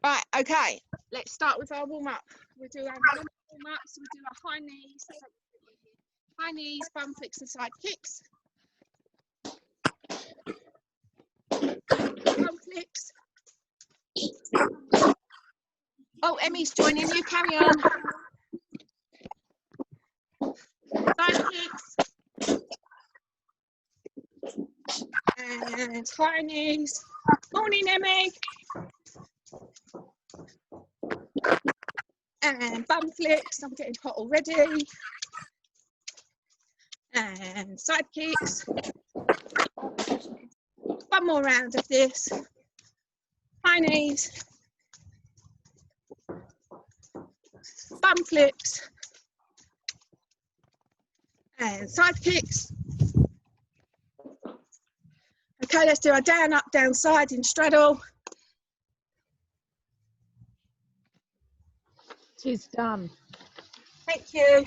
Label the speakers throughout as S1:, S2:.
S1: Right, okay, let's start with our warm-up. We'll do our warm-up, so we'll do our high knees, bum flicks and side kicks. Bum flicks. Oh, Emmy's joining you, carry on. Side kicks. And high knees. Morning, Emmy. And bum flicks. I'm getting hot already. And side kicks. One more round of this. High knees. Bum flips. And side kicks. Okay, let's do our down, up, down, side in straddle.
S2: She's done.
S1: Thank you.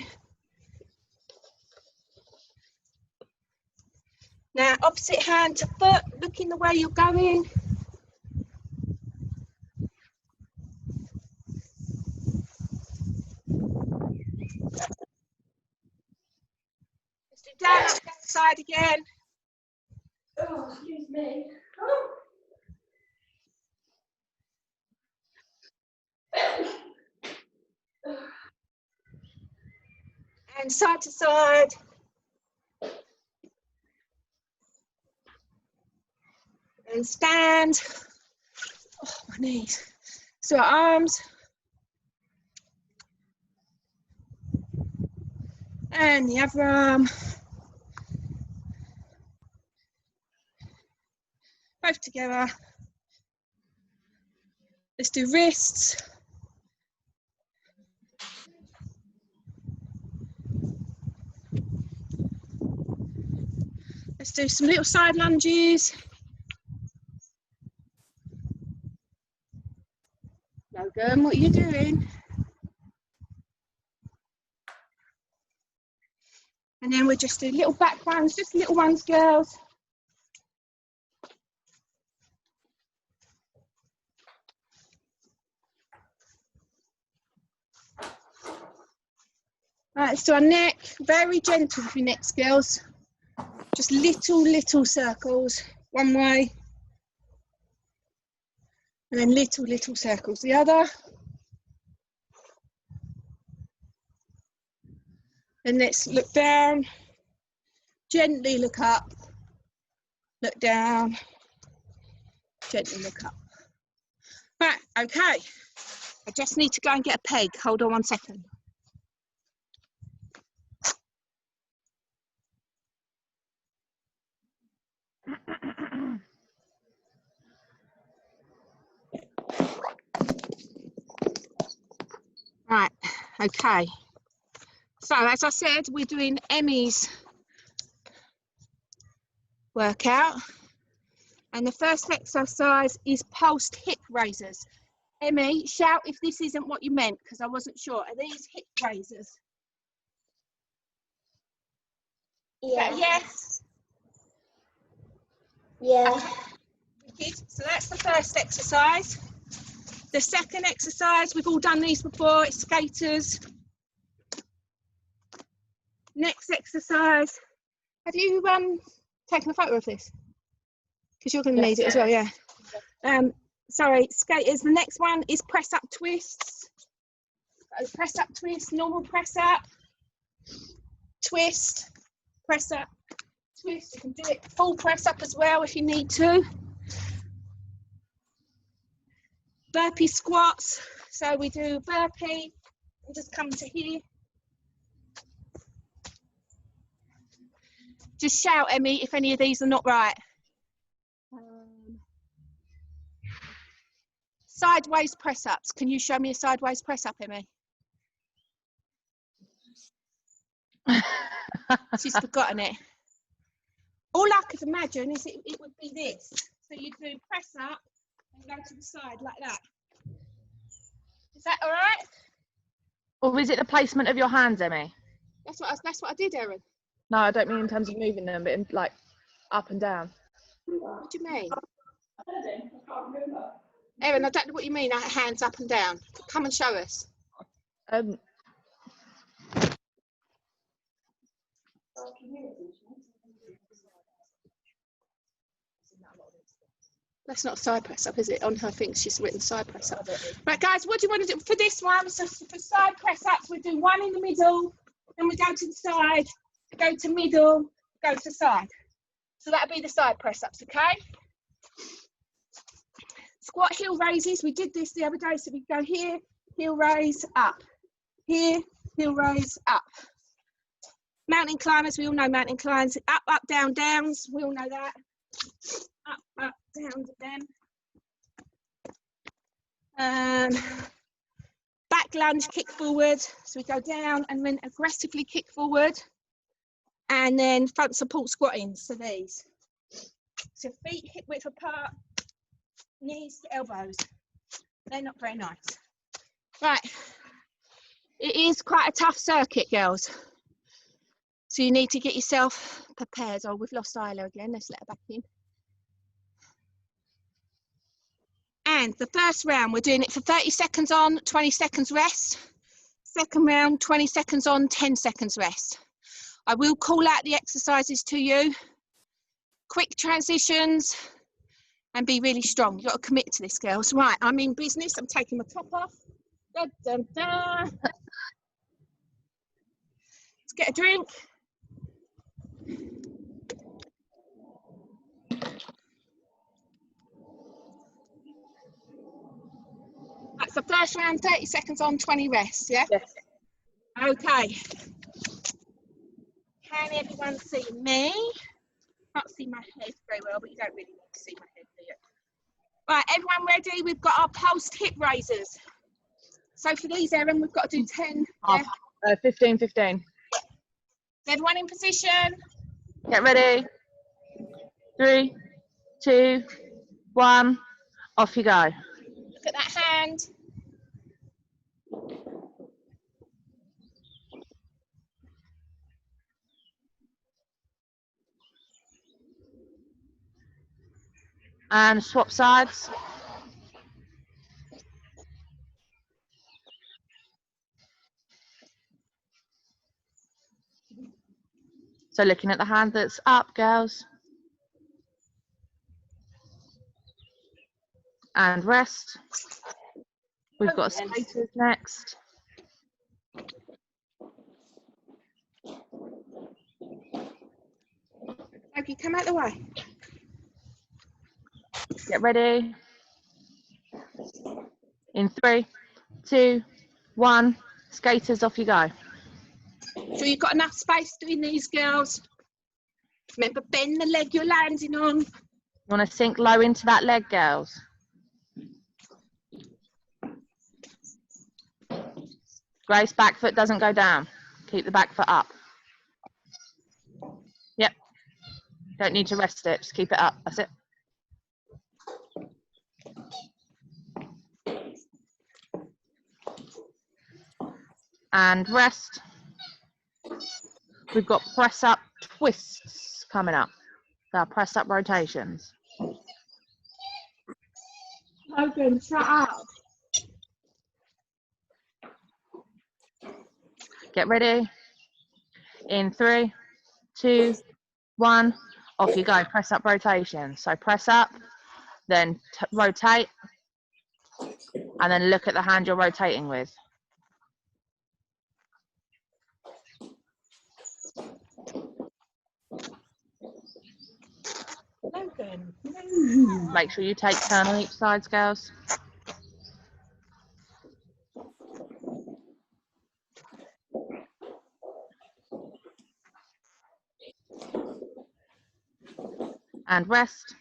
S1: Now, opposite hand to foot, looking the way you're going. Let's do down, up, down, side again.
S3: Oh, excuse me.
S1: And side to side. And stand. Oh, my knees. So our arms. And the other arm. Both together. Let's do wrists. Let's do some little side lunges. Logan, what are you doing? And then we'll just do little back ones, just little ones, girls. Right, let's do our neck. Very gentle with your necks, girls. Just little circles one way. And then little circles the other. And let's look down. Gently look up. Look down. Gently look up. Right, okay. I just need to go and get a peg. Hold on 1 second. Right, okay. So as I said, we're doing Emmy's workout. And the first exercise is pulsed hip raises. Emmy, shout if this isn't what you meant, because I wasn't sure. Are these hip raises?
S3: Yeah.
S1: Yes.
S3: Yeah.
S1: Okay. So that's the first exercise. The second exercise, we've all done these before, it's skaters. Next exercise, have you taken a photo of this? Because you're going to need it as well, yeah. Sorry, skaters. The next one is press up twists. So press up twist, normal press up, twist, press up, twist. You can do it full press up as well if you need to. Burpee squats. So we do burpee and just come to here. Just shout, Emmy, if any of these are not right. Sideways press ups. Can you show me a sideways press up, Emmy? She's forgotten it. All I could imagine is it would be this. So you do press up and go to the side like that. Is that all right?
S2: Or is it the placement of your hands, Emmy?
S1: That's what I did, Erin.
S2: No, I don't mean in terms of moving them, but in like up and down.
S1: What do you mean?
S3: I can't remember.
S1: Erin, I don't know what you mean, hands up and down. Come and show us. That's not a side press up, is it? On her thing, she's written side press up. Right, guys, what do you want to do for this one? So for side press ups, we do one in the middle, then we go to the side, go to middle, go to side. So that'll be the side press ups, okay? Squat heel raises, we did this the other day, so we go here, heel raise, up. Here, heel raise, up. Mountain climbers, we all know mountain climbs. Up, up, down, downs, we all know that. Up, up, down, down. Back lunge, kick forward. So we go down and then aggressively kick forward. And then front support squatting, so these. So feet hip width apart, knees to elbows. They're not very nice. Right, it is quite a tough circuit, girls. So you need to get yourself prepared. Oh, we've lost Isla again, let's let her back in. And the first round, we're doing it for 30 seconds on, 20 seconds rest. Second round, 20 seconds on, 10 seconds rest. I will call out the exercises to you. Quick transitions and be really strong. You've got to commit to this, girls. Right, I'm in business. I'm taking my top off. Da, da, da. Let's get a drink. That's the first round, 30 seconds on, 20 rest, yeah?
S2: Yes.
S1: Okay. Can everyone see me? Can't see my head very well, but you don't really need to see my head, do you? Right, everyone ready? We've got our pulsed hip raisers. So for these, Erin, we've got to do 10. Yeah?
S2: 15, 15.
S1: Is everyone in position?
S2: Get ready. 3, 2, 1. Off you go.
S1: Look at that hand.
S2: And swap sides. So looking at the hand that's up, girls. And rest. We've got skaters next.
S1: Okay, come out the way.
S2: Get ready. In 3, 2, 1. Skaters, off you go.
S1: So you've got enough space doing these, girls. Remember, bend the leg you're landing on.
S2: You want to sink low into that leg, girls. Grace, back foot doesn't go down. Keep the back foot up. Yep. Don't need to rest it, just keep it up. That's it. And rest. We've got press up twists coming up. So press up rotations.
S1: Logan, shut up.
S2: Get ready. In 3, 2, 1. Off you go. Press up rotation. So press up, then rotate, and then look at the hand you're rotating with.
S1: Logan.
S2: Make sure you take turn on each side, girls. And rest.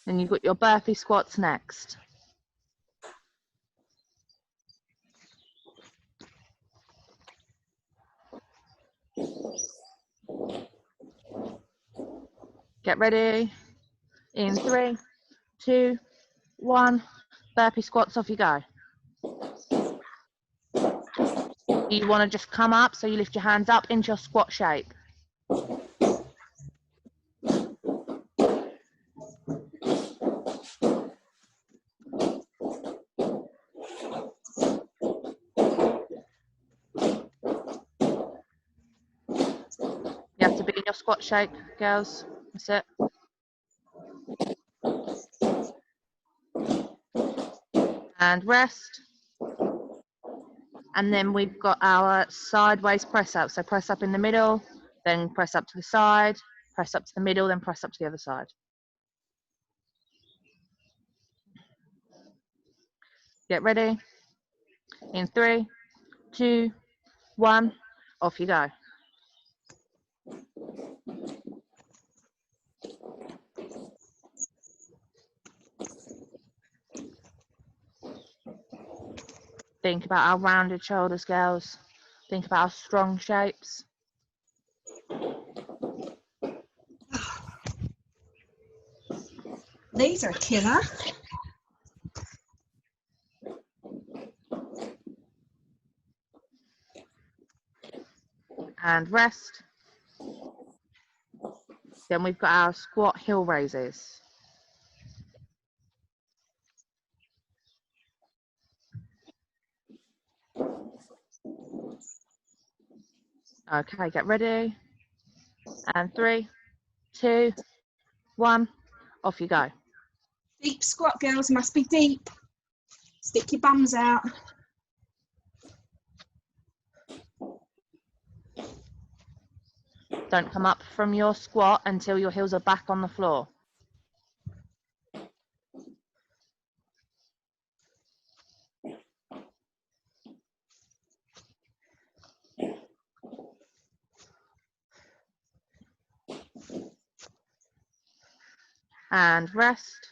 S2: Then you've got your burpee squats next. Get ready. In 3, 2, 1. Burpee squats, off you go. You want to just come up, so you lift your hands up into your squat shape. be in your squat shape, girls. That's it. And rest. And then we've got our sideways press up. So press up in the middle, then press up to the side, press up to the middle, then press up to the other side. Get ready. In 3, 2, 1, off you go. Think about our rounded shoulders, girls. Think about our strong shapes.
S1: These are killer.
S2: And rest. Then we've got our squat heel raises. Okay, get ready. And 3, 2, 1, off you go.
S1: Deep squat, girls, must be deep. Stick your bums out.
S2: Don't come up from your squat until your heels are back on the floor. And rest.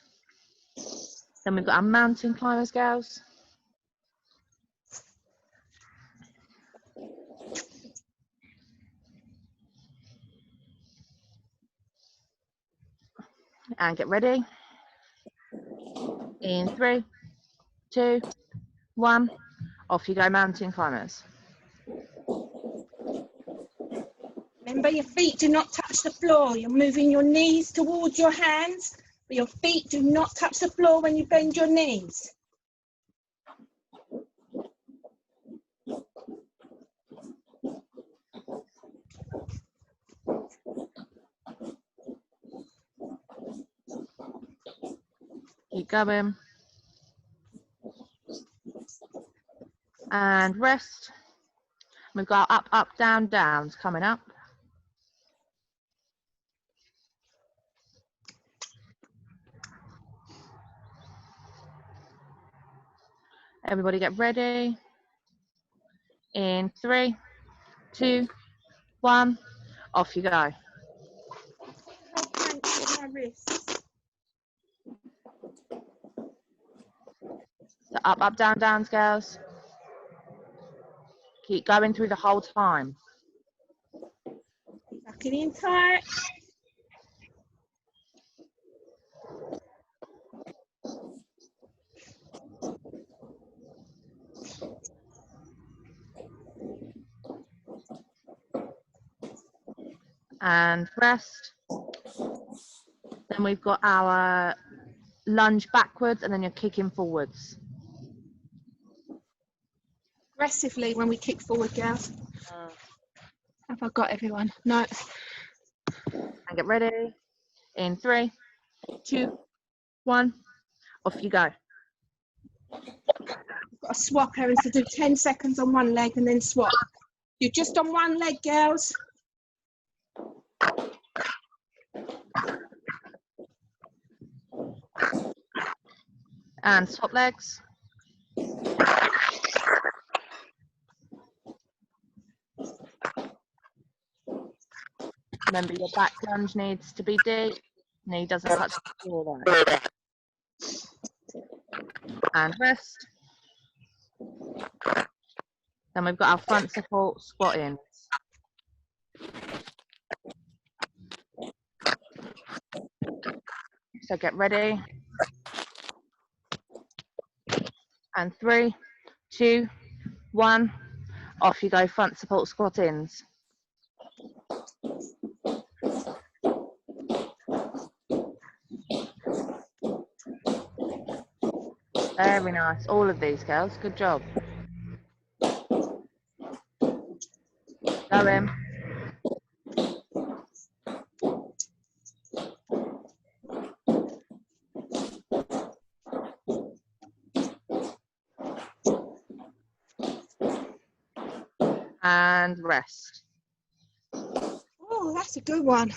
S2: Then we've got our mountain climbers, girls. And get ready. In 3, 2, 1, off you go, mountain climbers.
S1: Remember, your feet do not touch the floor. You're moving your knees towards your hands, but your feet do not touch the floor when you bend your knees.
S2: Keep going. And rest. We've got up, up, down, downs coming up. Everybody get ready. In 3, 2, 1, off you go.
S1: Oh, thanks for my wrists.
S2: So up, up, down, downs, girls. Keep going through the whole time.
S1: Suck it in tight.
S2: And rest. Then we've got our lunge backwards and then you're kicking forwards.
S1: Aggressively when we kick forward, girls. Have I got everyone? No.
S2: And get ready. In 3, 2, 1, off you go.
S1: Got to swap, Erin, to do 10 seconds on one leg and then swap. You're just on one leg, girls.
S2: And swap legs. Remember, your back lunge needs to be deep. Knee doesn't touch the floor there. And rest. Then we've got our front support squat in. So get ready. And 3, 2, 1, off you go, front support squat ins. Very nice. All of these girls. Good job. Go in. and rest.
S1: Oh, that's a good one.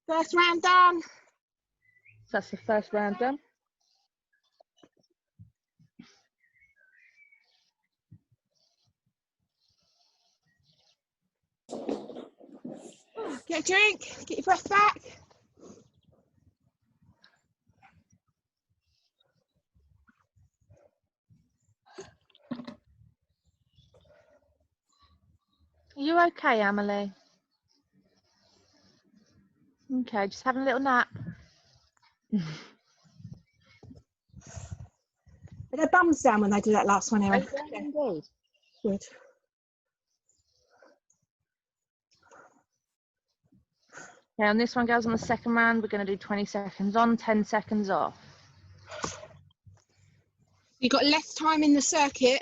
S1: First round done.
S2: So that's the first round done.
S1: Get a drink, get your breath back.
S2: Are you okay, Emily? Okay, just having a little nap.
S1: Are their bums down when they do that last one, Erin?
S2: Yeah, indeed.
S1: Good.
S2: Okay, on this one, girls, on the second round, we're going to do 20 seconds on, 10 seconds off.
S1: You've got less time in the circuit,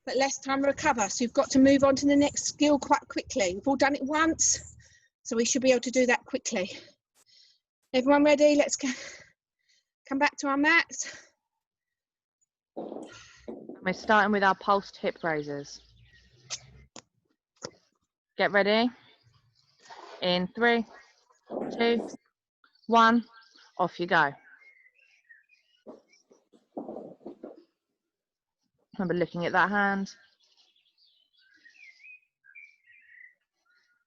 S1: but less time to recover. So you've got to move on to the next skill quite quickly. We've all done it once, so we should be able to do that quickly. Everyone ready? Let's go. Come back to our mats.
S2: We're starting with our pulsed hip raises. Get ready. In 3, 2, 1, off you go. Remember looking at that hand.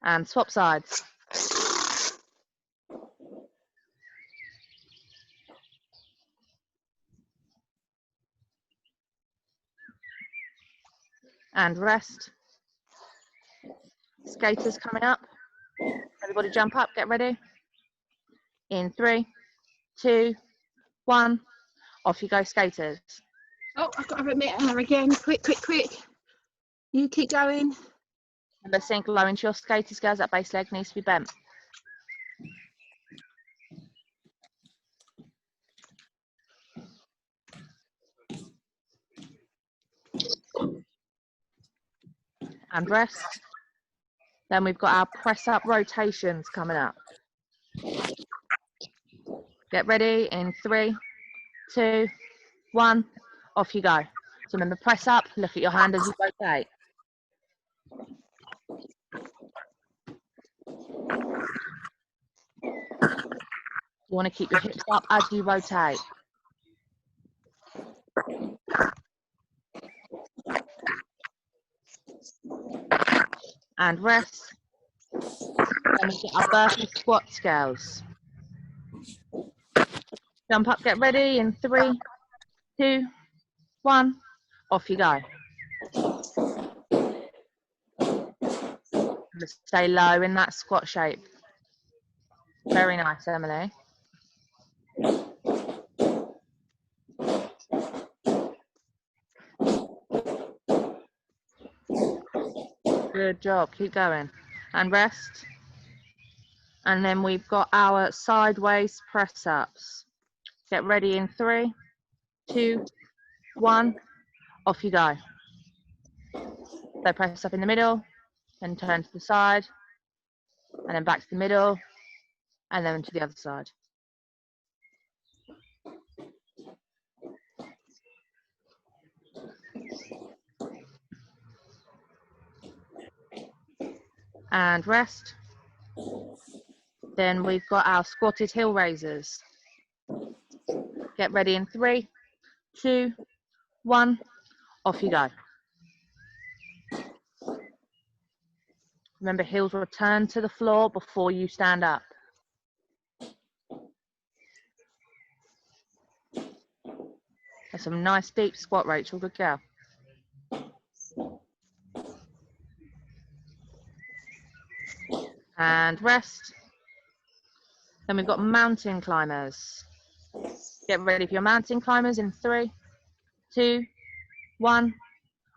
S2: And swap sides. And rest. Skaters coming up. Everybody jump up, get ready. In 3, 2, 1, off you go, skaters.
S1: Oh, I've got to admit her again. Quick, quick, quick. You keep going.
S2: Remember, sink low into your skaters, girls. That base leg needs to be bent. And rest. Then we've got our press up rotations coming up. Get ready in 3, 2, 1, off you go. So remember, press up, look at your hand as you rotate. You want to keep your hips up as you rotate. And rest. Then we get our burpee squats, girls. Jump up, get ready in 3, 2, 1, off you go. Just stay low in that squat shape. Very nice, Emily. Good job, keep going. And rest. And then we've got our sideways press ups. Get ready in 3, 2, 1, off you go. So press up in the middle, then turn to the side, and then back to the middle, and then to the other side. And rest. Then we've got our squatted heel raisers. Get ready in 3, 2, 1, off you go. Remember, heels return to the floor before you stand up. That's some nice deep squat, Rachel. Good girl. And rest. Then we've got mountain climbers. Get ready for your mountain climbers in 3, 2, 1,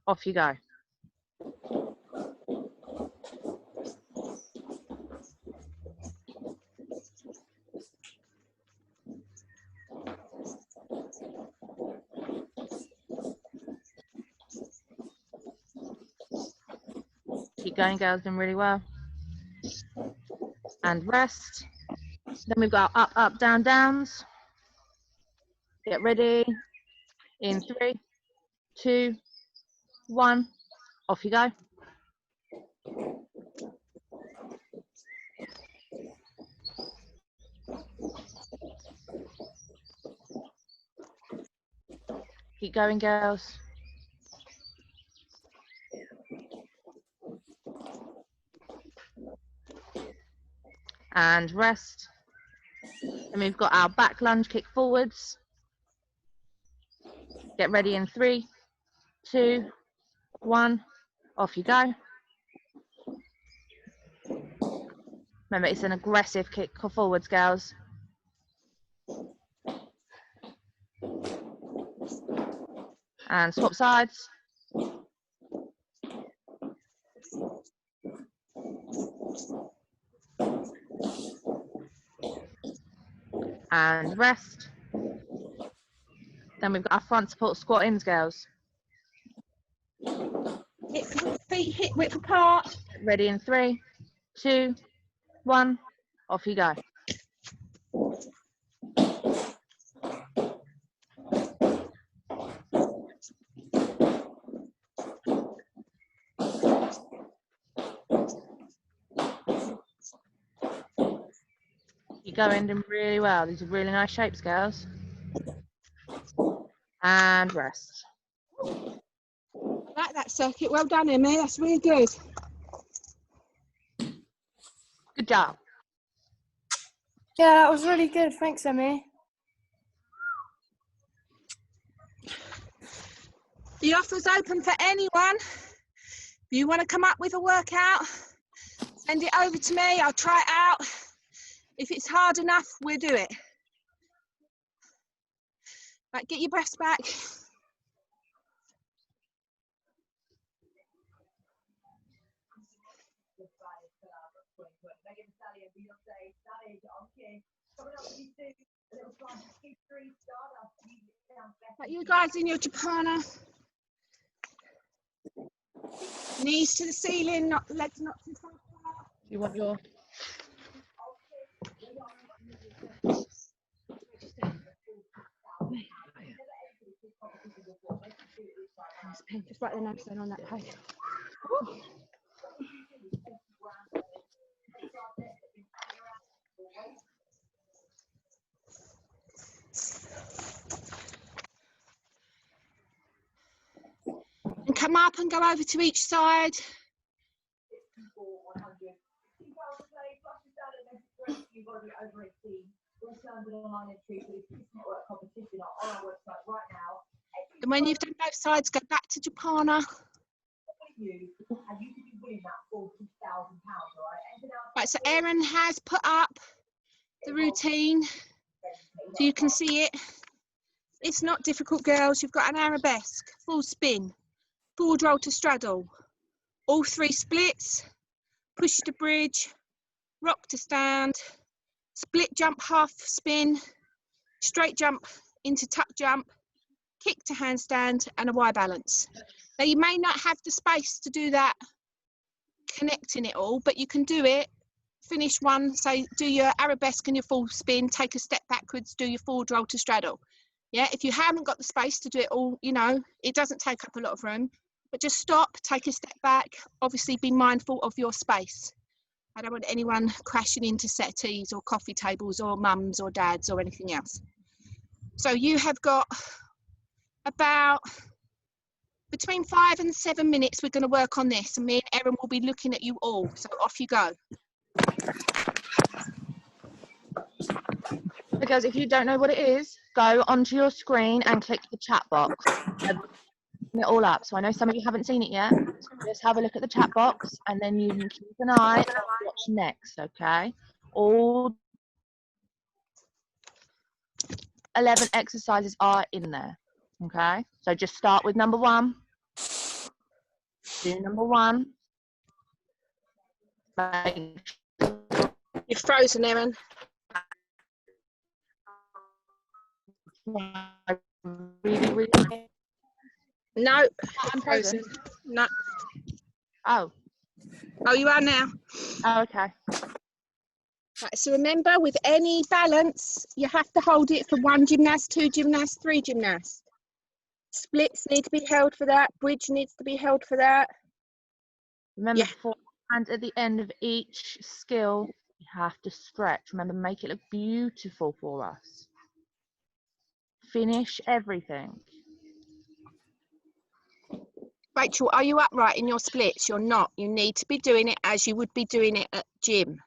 S2: off you go. Keep going, girls, doing really well. And rest. Then we've got up, up, down, downs. Get ready in 3, 2, 1, Off you go. Keep going, girls. And rest. And we've got our back lunge kick forwards. Get ready in 3, 2, 1. Off you go. Remember, it's an aggressive kick forwards, girls. And swap sides. And rest. Then we've got our front support squat ins, girls.
S1: Feet hip width apart.
S2: Ready in 3, 2, 1. Off you go. You're going in really well. These are really nice shapes, girls. And rest.
S1: I like that circuit. Well done, Emmy. That's really good.
S2: Good job.
S4: Yeah, that was really good. Thanks, Emmy.
S1: The offer's open for anyone. If you want to come up with a workout, send it over to me. I'll try it out. If it's hard enough, we'll do it. Right, get your breaths back. Right, you guys in your Japana. Knees to the ceiling, not legs not too far apart.
S2: You want your...
S1: Just write the notes down on that page. And come up and go over to each side. And when you've done both sides, go back to Japana. Right, so Erin has put up the routine so you can see it. It's not difficult, girls. You've got an arabesque, full spin, forward roll to straddle, all 3 splits, push to bridge, rock to stand, split jump half spin, straight jump into tuck jump, kick to handstand, and a Y balance. Now you may not have the space to do that connecting it all, but you can do it. Finish one, say do your arabesque and your full spin, take a step backwards, do your forward roll to straddle. Yeah, if you haven't got the space to do it all, you know, it doesn't take up a lot of room, but just stop, take a step back, obviously be mindful of your space. I don't want anyone crashing into settees or coffee tables or mums or dads or anything else. So you have got about between 5 and 7 minutes we're going to work on this, and me and Erin will be looking at you all, so off you go.
S2: Because if you don't know what it is, go onto your screen and click the chat box. I've it all up, so I know some of you haven't seen it yet. So just have a look at the chat box, and then you can keep an eye and watch next, okay? All 11 exercises are in there, okay? So just start with number 1. Do number 1.
S1: You're frozen, Erin.
S2: Really.
S1: No,
S2: I'm frozen.
S1: No.
S2: Oh,
S1: You are now.
S2: oh, okay.
S1: Right, so remember, with any balance, you have to hold it for 1 gymnast, 2 gymnasts, 3 gymnasts. Splits need to be held for that. Bridge needs to be held for that.
S2: Remember,
S1: Yeah.
S2: beforehand at the end of each skill, you have to stretch. Remember, make it look beautiful for us. Finish everything.
S1: Rachel, are you upright in your splits? You're not. You need to be doing it as you would be doing it at gym.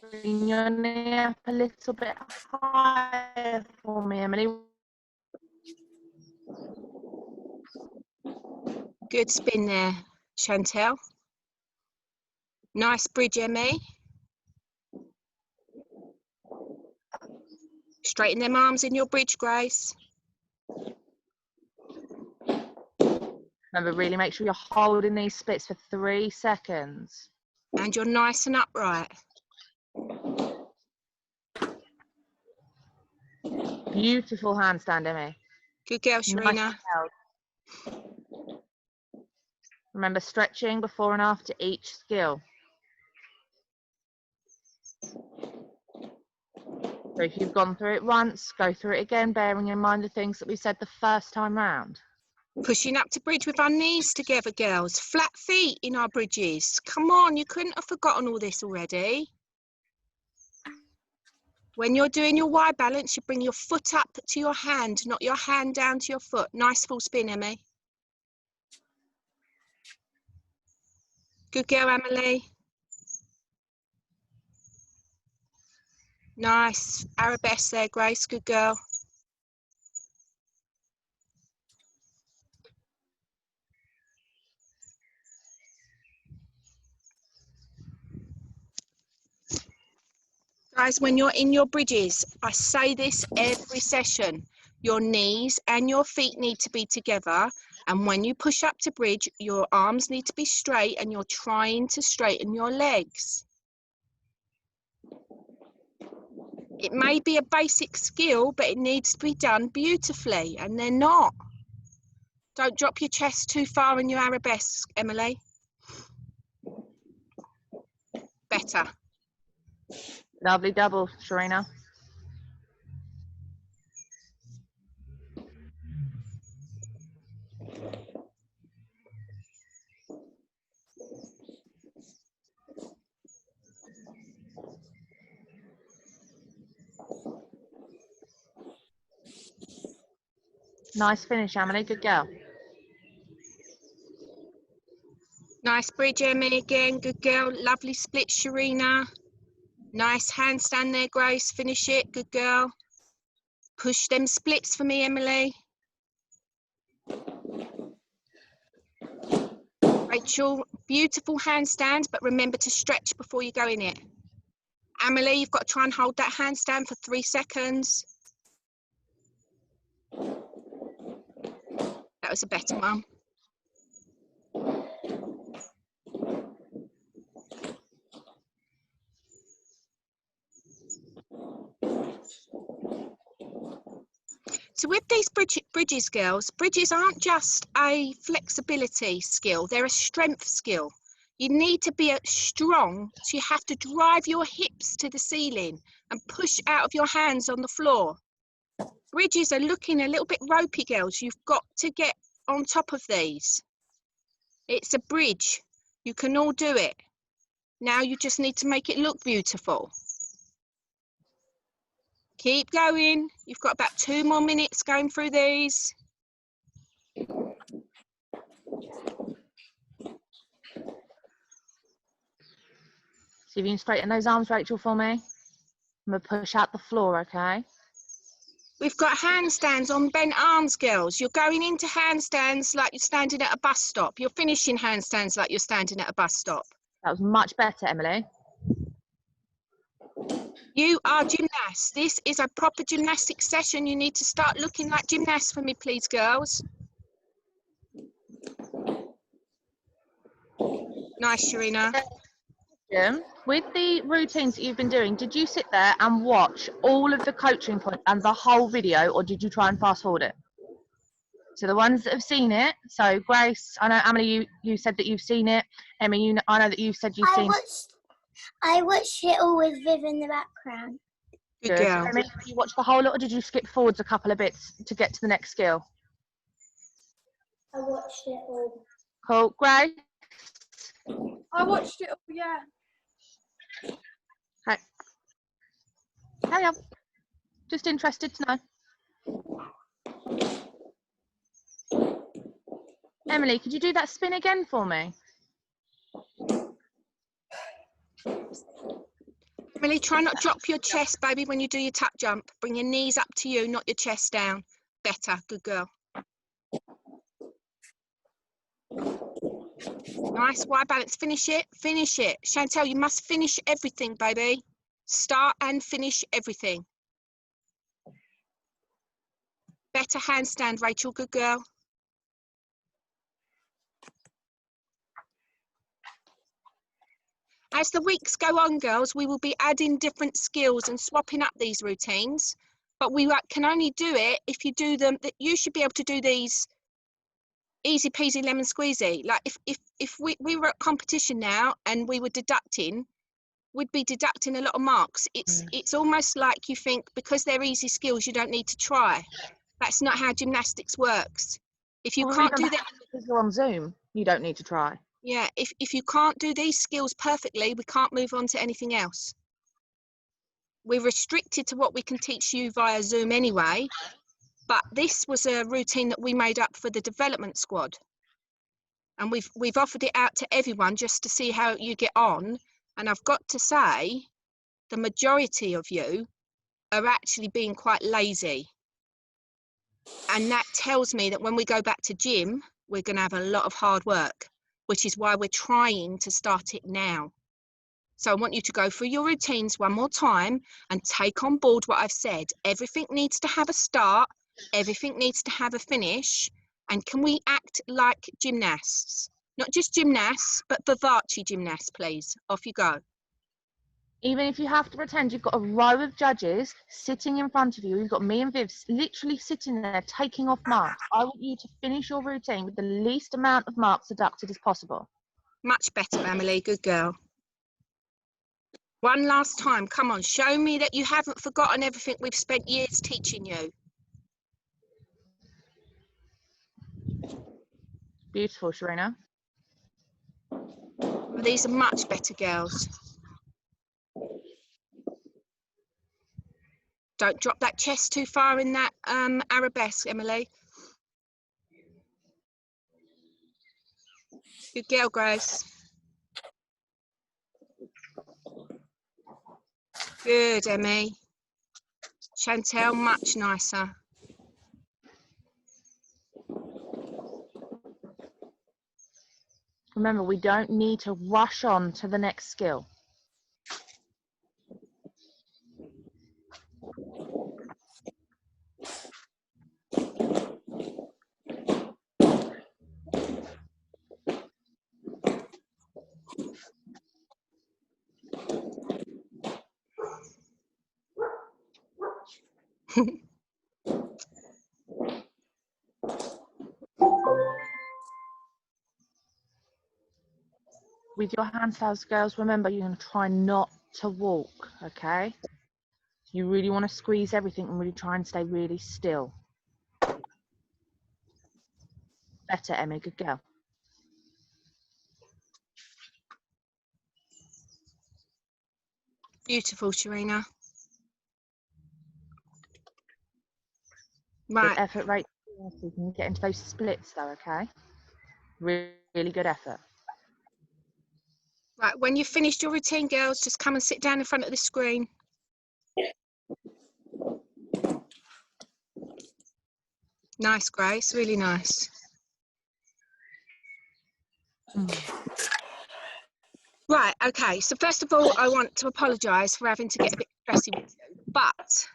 S2: Bring your knee up a little bit higher for me, Emily.
S1: Good spin there, Chantel. Nice bridge, Emmy. Straighten them arms in your bridge, Grace.
S2: Remember, really make sure you're holding these splits for 3 seconds.
S1: And you're nice and upright.
S2: Beautiful handstand, Emmy.
S1: Good girl,
S2: Nice
S1: Sharina.
S2: held. Remember, stretching before and after each skill. So if you've gone through it once, go through it again, bearing in mind the things that we said the first time round.
S1: Pushing up to bridge with our knees together, girls. Flat feet in our bridges. Come on, you couldn't have forgotten all this already. When you're doing your Y balance, you bring your foot up to your hand, not your hand down to your foot. Nice full spin, Emmy. Good girl, Emily. Nice. Arabesque there, Grace. Good girl. Guys, when you're in your bridges, I say this every session, your knees and your feet need to be together. And when you push up to bridge, your arms need to be straight and you're trying to straighten your legs. It may be a basic skill, but it needs to be done beautifully, and they're not. Don't drop your chest too far in your arabesque, Emily. Better.
S2: Lovely double, Sharina. Nice finish, Emily. Good girl.
S1: Nice bridge, Emmy, again. Good girl. Lovely split, Sharina. Nice handstand there, Grace. Finish it. Good girl. Push them splits for me, Emily. Rachel, beautiful handstand, but remember to stretch before you go in it. Emily, you've got to try and hold that handstand for 3 seconds. That was a better one. So with these bridges, girls, bridges aren't just a flexibility skill, they're a strength skill. You need to be strong, so you have to drive your hips to the ceiling and push out of your hands on the floor. Bridges are looking a little bit ropey, girls. You've got to get on top of these. It's a bridge. You can all do it. Now you just need to make it look beautiful. Keep going. You've got about 2 more minutes going through these.
S2: See if you can straighten those arms, Rachel, for me. I'm going to push out the floor, okay?
S1: We've got handstands on bent arms, girls. You're going into handstands like you're standing at a bus stop. You're finishing handstands like you're standing at a bus stop.
S2: That was much better, Emily.
S1: You are gymnasts. This is a proper gymnastic session. You need to start looking like gymnasts for me, please, girls. Nice, Sharina.
S2: With the routines that you've been doing, did you sit there and watch all of the coaching points and the whole video, or did you try and fast forward it? So the ones that have seen it, so Grace, I know, Emily, you said that you've seen it. Emmy, I know that you said you've seen it.
S3: I watched it all with Viv in the background.
S1: Good girl.
S2: Emmy, did you watch the whole lot, or did you skip forwards a couple of bits to get to the next skill?
S3: I watched it all.
S2: Cool. Grace?
S4: I watched it all, yeah.
S2: Hey. Carry on. Just interested to know. Emily, could you do that spin again for me?
S1: Emily, try not drop your chest, baby, when you do your tap jump. Bring your knees up to you, not your chest down. Better. Good girl. Nice. Wide balance. Finish it. Finish it. Chantel, you must finish everything, baby. Start and finish everything. Better handstand, Rachel. Good girl. As the weeks go on, girls, we will be adding different skills and swapping up these routines. But we can only do it if you do them. That you should be able to do these easy peasy lemon squeezy. Like if we were at competition now and we were deducting, we'd be deducting a lot of marks. It's almost like you think because they're easy skills you don't need to try. That's not how gymnastics works. If you can't do that
S2: because you're on Zoom, you don't need to try.
S1: Yeah, if you can't do these skills perfectly, we can't move on to anything else. We're restricted to what we can teach you via Zoom anyway, but this was a routine that we made up for the development squad. And we've offered it out to everyone just to see how you get on. And I've got to say, the majority of you are actually being quite lazy. And that tells me that when we go back to gym, we're going to have a lot of hard work, which is why we're trying to start it now. So I want you to go through your routines one more time and take on board what I've said. Everything needs to have a start. Everything needs to have a finish. And can we act like gymnasts? Not just gymnasts, but Vivace gymnasts, please. Off you go.
S2: Even if you have to pretend you've got a row of judges sitting in front of you, you've got me and Viv literally sitting there taking off marks. I want you to finish your routine with the least amount of marks deducted as possible.
S1: Much better, Emily. Good girl. One last time. Come on, show me that you haven't forgotten everything we've spent years teaching you.
S2: Beautiful, Sharina.
S1: Well, these are much better girls. Don't drop that chest too far in that arabesque, Emily. Good girl, Grace. Good, Emmy. Chantel, much nicer.
S2: Remember, we don't need to rush on to the next skill. With your handstands, girls, remember you're going to try not to walk, okay? You really want to squeeze everything and really try and stay really still. Better, Emmy, good girl.
S1: Beautiful, Sharina.
S2: Good
S1: Right.
S2: effort rate. So you can get into those splits though, okay? Really good effort.
S1: Right, when you've finished your routine, girls, just come and sit down in front of the screen. Nice, Grace, really nice. Right, okay, so first of all, I want to apologise for having to get a bit stressy with you, but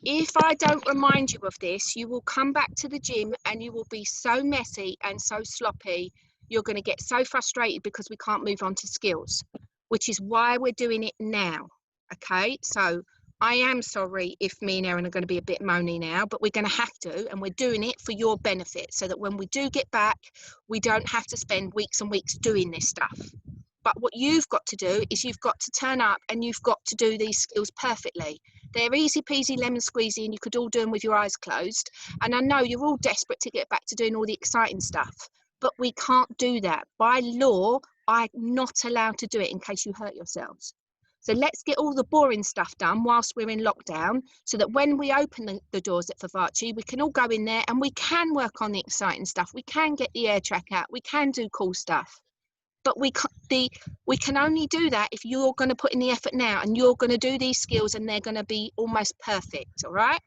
S1: if I don't remind you of this, you will come back to the gym and you will be so messy and so sloppy. You're going to get so frustrated because we can't move on to skills, which is why we're doing it now. Okay, so I am sorry if me and Erin are going to be a bit moany now, but we're going to have to, and we're doing it for your benefit so that when we do get back, we don't have to spend weeks and weeks doing this stuff. But what you've got to do is you've got to turn up and you've got to do these skills perfectly. They're easy peasy lemon squeezy, and you could all do them with your eyes closed. And I know you're all desperate to get back to doing all the exciting stuff, but we can't do that. By law, I'm not allowed to do it in case you hurt yourselves. So let's get all the boring stuff done whilst we're in lockdown, so that when we open the doors at Favace, we can all go in there and we can work on the exciting stuff. We can get the air track out. We can do cool stuff. But we can only do that if you're going to put in the effort now, and you're going to do these skills, and they're going to be almost perfect, all right?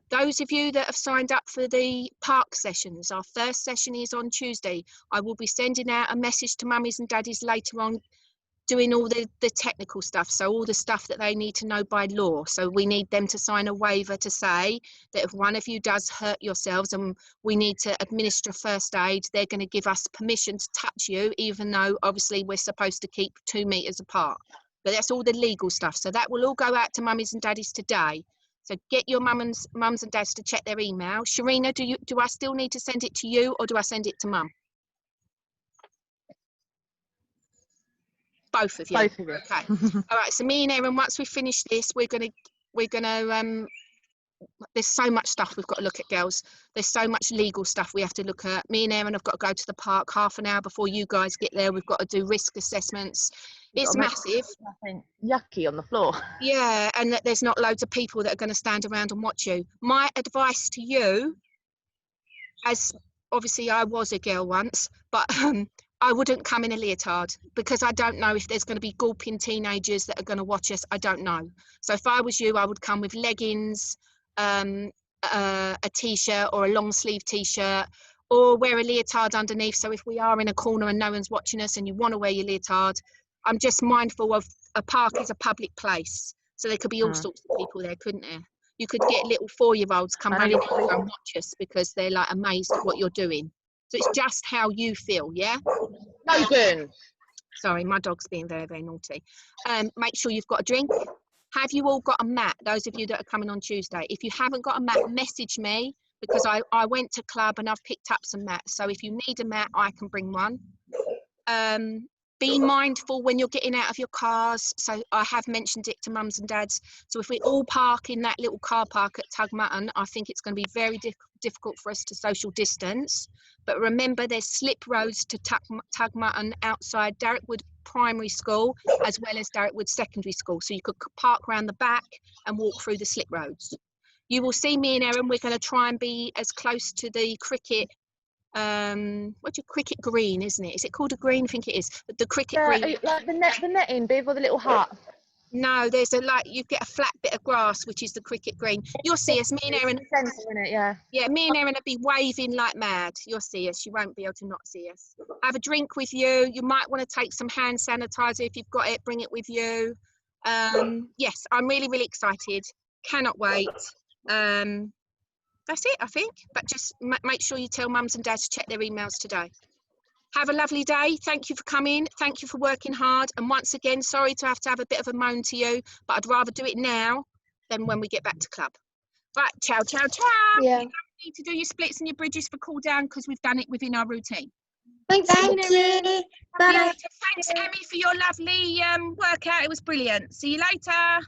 S1: Those of you that have signed up for the park sessions, our first session is on Tuesday. I will be sending out a message to mummies and daddies later on, doing all the technical stuff, so all the stuff that they need to know by law. So we need them to sign a waiver to say that if one of you does hurt yourselves and we need to administer first aid, they're going to give us permission to touch you, even though obviously we're supposed to keep 2 meters apart. But that's all the legal stuff. So that will all go out to mummies and daddies today. So get your mums and dads to check their email. Sharina, do I still need to send it to you, or do I send it to mum? Both of you.
S2: Both of you.
S1: Okay. All right. So me and Erin, once we finish this, we're gonna there's so much stuff we've got to look at, girls. There's so much legal stuff we have to look at. Me and Erin have got to go to the park half an hour before you guys get there. We've got to do risk assessments. It's massive.
S2: Nothing yucky on the floor.
S1: Yeah, and that there's not loads of people that are going to stand around and watch you. My advice to you, as obviously I was a girl once, but I wouldn't come in a leotard, because I don't know if there's going to be gawping teenagers that are going to watch us. I don't know. So if I was you, I would come with leggings, a t-shirt or a long sleeve t-shirt, or wear a leotard underneath. So if we are in a corner and no one's watching us and you want to wear your leotard, I'm just mindful of a park is a public place. So there could be all sorts of people there, couldn't there? You could get little 4-year-olds come running in and watch us because they're like amazed at what you're doing. So it's just how you feel, yeah?
S2: Logan.
S1: Sorry, my dog's being very, very naughty. Make sure you've got a drink. Have you all got a mat, those of you that are coming on Tuesday? If you haven't got a mat, message me, because I went to club and I've picked up some mats. So if you need a mat, I can bring one. Be mindful when you're getting out of your cars. So I have mentioned it to mums and dads. So if we all park in that little car park at Tugmutton, I think it's going to be very difficult for us to social distance. But remember, there's slip roads to Tugmutton outside Darrickwood Primary School, as well as Darrickwood Secondary School. So you could park around the back and walk through the slip roads. You will see me and Erin, we're going to try and be as close to the cricket, cricket green, isn't it? Is it called a green? I think it is. But the cricket green.
S2: Like the netting, Biv, or the little hut?
S1: No, there's you get a flat bit of grass, which is the cricket green. You'll see us, me and Erin. Yeah, me and Erin will be waving like mad. You'll see us. You won't be able to not see us. Have a drink with you. You might want to take some hand sanitizer if you've got it. Bring it with you. Yes, I'm really, really excited. Cannot wait. That's it, I think. But just make sure you tell mums and dads to check their emails today. Have a lovely day. Thank you for coming. Thank you for working hard. And once again, sorry to have a bit of a moan to you, but I'd rather do it now than when we get back to club. Right, ciao, ciao, ciao.
S4: Yeah.
S1: You don't need to do your splits and your bridges for cool down, because we've done it within our routine.
S3: Thank you. Bye.
S1: Thanks, Emmy, for your lovely workout. It was brilliant. See you later.